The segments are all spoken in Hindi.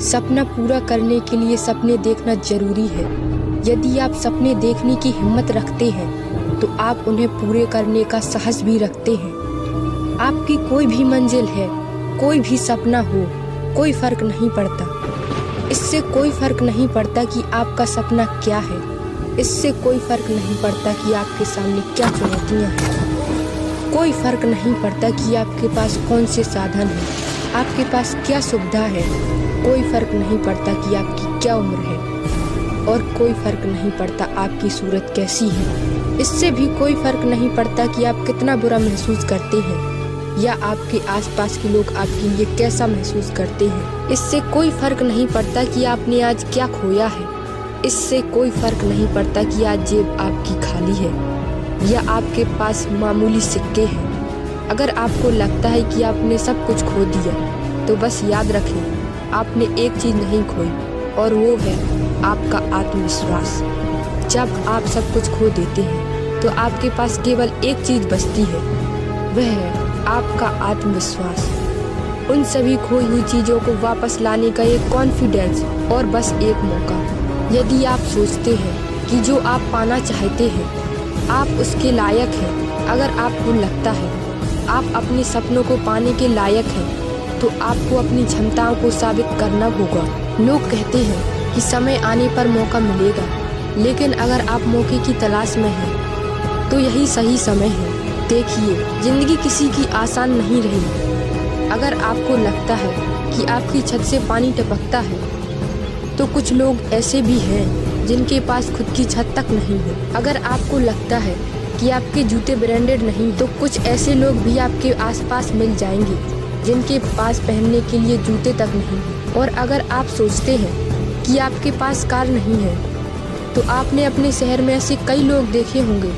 सपना पूरा करने के लिए सपने देखना जरूरी है। यदि आप सपने देखने की हिम्मत रखते हैं तो आप उन्हें पूरे करने का साहस भी रखते हैं। आपकी कोई भी मंजिल है, कोई भी सपना हो, कोई फर्क नहीं पड़ता। इससे कोई फर्क नहीं पड़ता कि आपका सपना क्या है। इससे कोई फर्क नहीं पड़ता कि आपके सामने क्या चुनौतियां हैं। कोई फर्क नहीं पड़ता कि आपके पास कौन से साधन हैं, आपके पास क्या सुविधा है। कोई फर्क नहीं पड़ता कि आपकी क्या उम्र है, और कोई फर्क नहीं पड़ता आपकी सूरत कैसी है। इससे भी कोई फर्क नहीं पड़ता कि आप कितना बुरा महसूस करते हैं या आपके आसपास के लोग आपके लिए कैसा महसूस करते हैं। इससे कोई फर्क नहीं पड़ता कि आपने आज क्या खोया है। इससे कोई फर्क नहीं पड़ता कि आज जेब आपकी खाली है या आपके पास मामूली सिक्के हैं। अगर आपको लगता है कि आपने सब कुछ खो दिया तो बस याद रखें, आपने एक चीज नहीं खोई, और वो है आपका आत्मविश्वास। जब आप सब कुछ खो देते हैं तो आपके पास केवल एक चीज बचती है, वह है आपका आत्मविश्वास। उन सभी खोई हुई चीजों को वापस लाने का एक कॉन्फिडेंस और बस एक मौका। यदि आप सोचते हैं कि जो आप पाना चाहते हैं आप उसके लायक हैं, अगर आपको लगता है आप अपने सपनों को पाने के लायक हैं, तो आपको अपनी क्षमताओं को साबित करना होगा। लोग कहते हैं कि समय आने पर मौका मिलेगा, लेकिन अगर आप मौके की तलाश में हैं तो यही सही समय है। देखिए, जिंदगी किसी की आसान नहीं रही। अगर आपको लगता है कि आपकी छत से पानी टपकता है तो कुछ लोग ऐसे भी हैं जिनके पास खुद की छत तक नहीं है। अगर आपको लगता है कि आपके जूते ब्रांडेड नहीं, तो कुछ ऐसे लोग भी आपके आसपास मिल जाएंगे जिनके पास पहनने के लिए जूते तक नहीं। और अगर आप सोचते हैं कि आपके पास कार नहीं है, तो आपने अपने शहर में ऐसे कई लोग देखे होंगे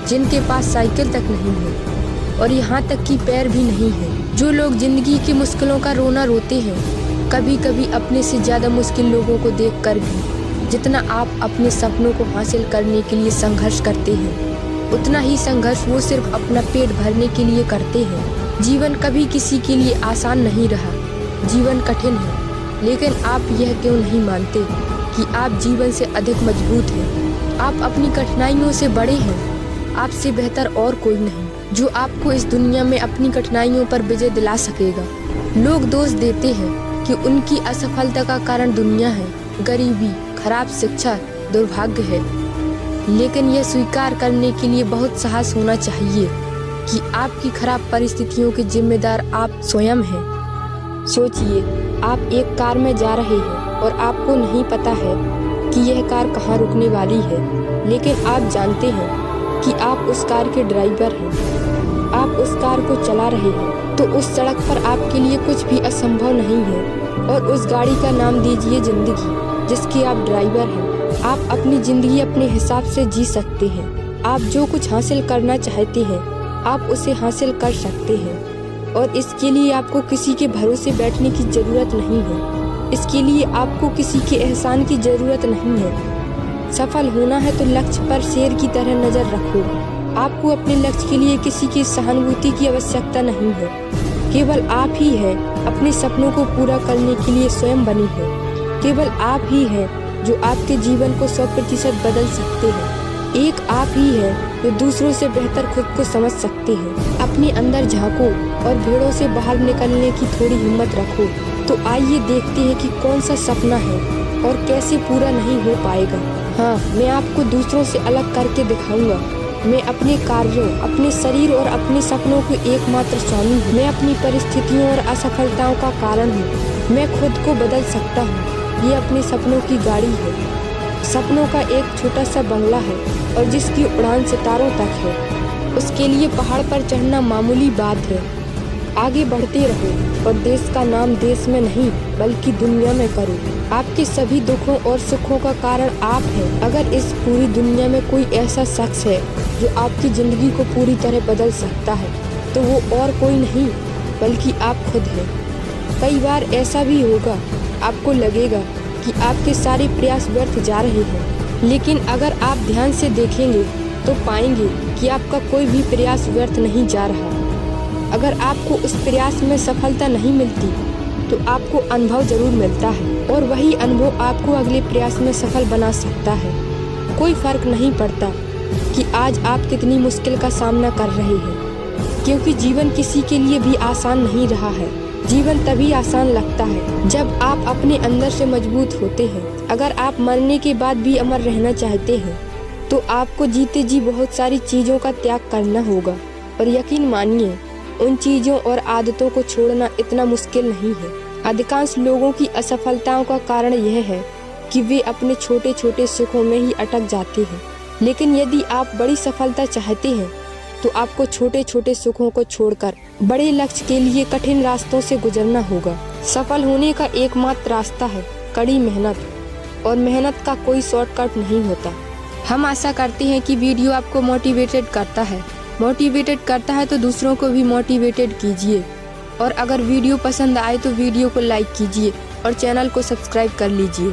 जिनके पास साइकिल तक नहीं है, और यहाँ तक कि पैर भी नहीं है। जो लोग जिंदगी की मुश्किलों का रोना रोते हैं, कभी कभी अपने से ज्यादा मुश्किल लोगों को देखकर भी जितना आप अपने सपनों को हासिल करने के लिए संघर्ष करते हैं, उतना ही संघर्ष वो सिर्फ अपना पेट भरने के लिए करते हैं। जीवन कभी किसी के लिए आसान नहीं रहा, जीवन कठिन है, लेकिन आप यह क्यों नहीं मानते कि आप जीवन से अधिक मजबूत हैं। आप अपनी कठिनाइयों से बड़े हैं, आपसे बेहतर और कोई नहीं जो आपको इस दुनिया में अपनी कठिनाइयों पर विजय दिला सकेगा। लोग दोष देते हैं कि उनकी असफलता का कारण दुनिया है, गरीबी, खराब शिक्षा, दुर्भाग्य है, लेकिन यह स्वीकार करने के लिए बहुत साहस होना चाहिए कि आपकी खराब परिस्थितियों के जिम्मेदार आप स्वयं हैं। सोचिए, आप एक कार में जा रहे हैं और आपको नहीं पता है कि यह कार कहाँ रुकने वाली है, लेकिन आप जानते हैं कि आप उस कार के ड्राइवर हैं। आप उस कार को चला रहे हैं, तो उस सड़क पर आपके लिए कुछ भी असंभव नहीं है, और उस गाड़ी का नाम दीजिए जिंदगी, जिसके आप ड्राइवर हैं। आप अपनी जिंदगी अपने हिसाब से जी सकते हैं। आप जो कुछ हासिल करना चाहते हैं आप उसे हासिल कर सकते हैं, और इसके लिए आपको किसी के भरोसे बैठने की जरूरत नहीं है। इसके लिए आपको किसी के एहसान की जरूरत नहीं है। सफल होना है तो लक्ष्य पर शेर की तरह नजर रखो। आपको अपने लक्ष्य के लिए किसी की सहानुभूति की आवश्यकता नहीं है। केवल आप ही हैं अपने सपनों को पूरा करने के लिए स्वयं बनी है। केवल आप ही हैं जो आपके जीवन को 100% बदल सकते हैं। एक आप ही है जो दूसरों से बेहतर खुद को समझ सकते हैं। अपने अंदर झांको और भीड़ों से बाहर निकलने की थोड़ी हिम्मत रखो। तो आइए देखते हैं कि कौन सा सपना है और कैसे पूरा नहीं हो पाएगा। हाँ, मैं आपको दूसरों से अलग करके दिखाऊंगा। मैं अपने कार्यों, अपने शरीर और अपने सपनों के एकमात्र स्वामी हूँ। मैं अपनी परिस्थितियों और असफलताओं का कारण हूँ। मैं खुद को बदल सकता हूँ। ये अपने सपनों की गाड़ी है, सपनों का एक छोटा सा बंगला है, और जिसकी उड़ान सितारों तक है। उसके लिए पहाड़ पर चढ़ना मामूली बात है। आगे बढ़ते रहो और देश का नाम देश में नहीं बल्कि दुनिया में करो। आपके सभी दुखों और सुखों का कारण आप हैं। अगर इस पूरी दुनिया में कोई ऐसा शख्स है जो आपकी जिंदगी को पूरी तरह बदल सकता है, तो वो और कोई नहीं बल्कि आप खुद हैं। कई बार ऐसा भी होगा, आपको लगेगा कि आपके सारे प्रयास व्यर्थ जा रहे हैं, लेकिन अगर आप ध्यान से देखेंगे तो पाएंगे कि आपका कोई भी प्रयास व्यर्थ नहीं जा रहा। अगर आपको उस प्रयास में सफलता नहीं मिलती तो आपको अनुभव जरूर मिलता है। और वही अनुभव आपको अगले प्रयास में सफल बना सकता है। कोई फर्क नहीं पड़ता कि आज आप कितनी मुश्किल का सामना कर रहे हैं, क्योंकि जीवन किसी के लिए भी आसान नहीं रहा है। जीवन तभी आसान लगता है जब आप अपने अंदर से मजबूत होते हैं। अगर आप मरने के बाद भी अमर रहना चाहते हैं तो आपको जीते जी बहुत सारी चीज़ों का त्याग करना होगा। और यकीन मानिए, उन चीज़ों और आदतों को छोड़ना इतना मुश्किल नहीं है। अधिकांश लोगों की असफलताओं का कारण यह है कि वे अपने छोटे छोटे सुखों में ही अटक जाते हैं। लेकिन यदि आप बड़ी सफलता चाहते हैं तो आपको छोटे छोटे सुखों को छोड़कर बड़े लक्ष्य के लिए कठिन रास्तों से गुजरना होगा। सफल होने का एकमात्र रास्ता है कड़ी मेहनत, और मेहनत का कोई शॉर्टकट नहीं होता। हम आशा करते हैं कि वीडियो आपको मोटिवेटेड करता है तो दूसरों को भी मोटिवेटेड कीजिए। और अगर वीडियो पसंद आए तो वीडियो को लाइक कीजिए और चैनल को सब्सक्राइब कर लीजिए।